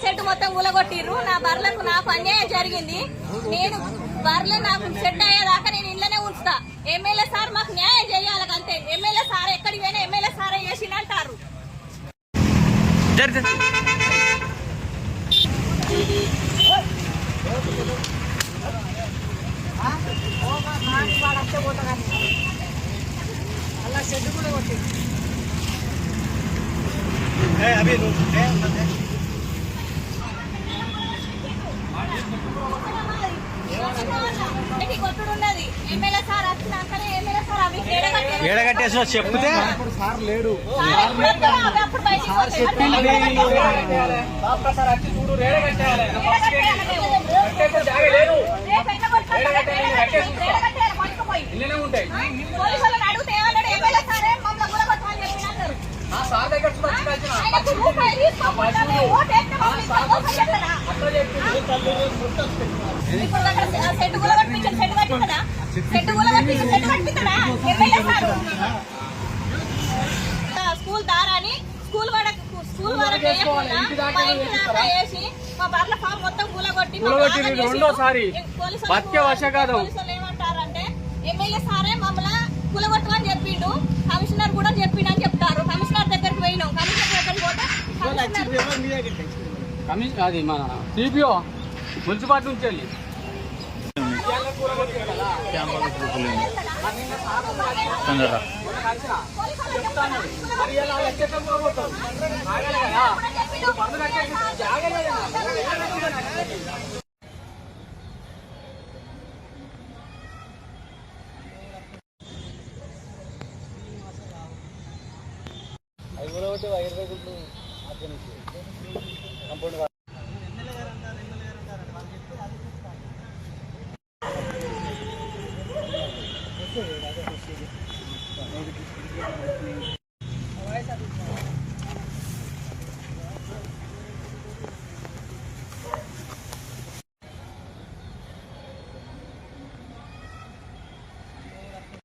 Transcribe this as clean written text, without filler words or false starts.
Set మొత్తం కూలగొట్టిర్రు. నా బర్లకు నాకు అన్యాయం జరిగింది. నేను బర్రెలు నాకు సెట్ అయ్యేదాకా నేను ఇంట్లోనే ఉంచుతా. ఎమ్మెల్యే సార్ మాకు న్యాయం చేయాలి అంతే. ఎమ్మెల్యే సార్ ఎక్కడికి పోయినా ఎమ్మెల్యే సారే చేసిందంటారు. అలా షెడ్ కూడా కొట్టి కొట్టుడున్నది. ఎమ్మెల్యే సార్ వచ్చినాకనే ఎమ్మెల్యే సార్ అవి ఏడగట్టేసో చెప్తే సార్ లేడు. అప్పుడు బయటికి పోలీసులను అడిగితే ఏమన్నాడు? ఎమ్మెల్యే సారే మమ్మల్ని గులగొట్టాలని చెప్పి అన్నారు. ఆయనకు రూపాయి తీసుకోకుండా ఓటు వేస్తే మమ్మల్ని చెప్తారా? ఇప్పుడు అక్కడ సెట్ గులగొట్టించారు. సెట్ కట్టించడా? సెట్ గులగొట్టించారు. సెట్ కట్టించడా ఎమ్మెల్యే సారు? స్కూల్ దారాని స్కూల్ వరకు వేయకుండా మా ఇంటి దాకా వేసి మా బర్ల ఫామ్ మొత్తం కూలగొట్టి రెండోసారి పోలీసులు ఏమంటారంటే ఎమ్మెల్యే సారే మమ్మల్ని కూలగొట్టమని చెప్పిండు. కమిషనర్ కూడా చెప్పిండు అని చెప్తారు. కమిషనర్ దగ్గరికి పోయినాం. కమిషనర్ దగ్గరికి పోతే అది మన సిపిఓ మున్సిపాలిటీ నుంచి వెళ్ళి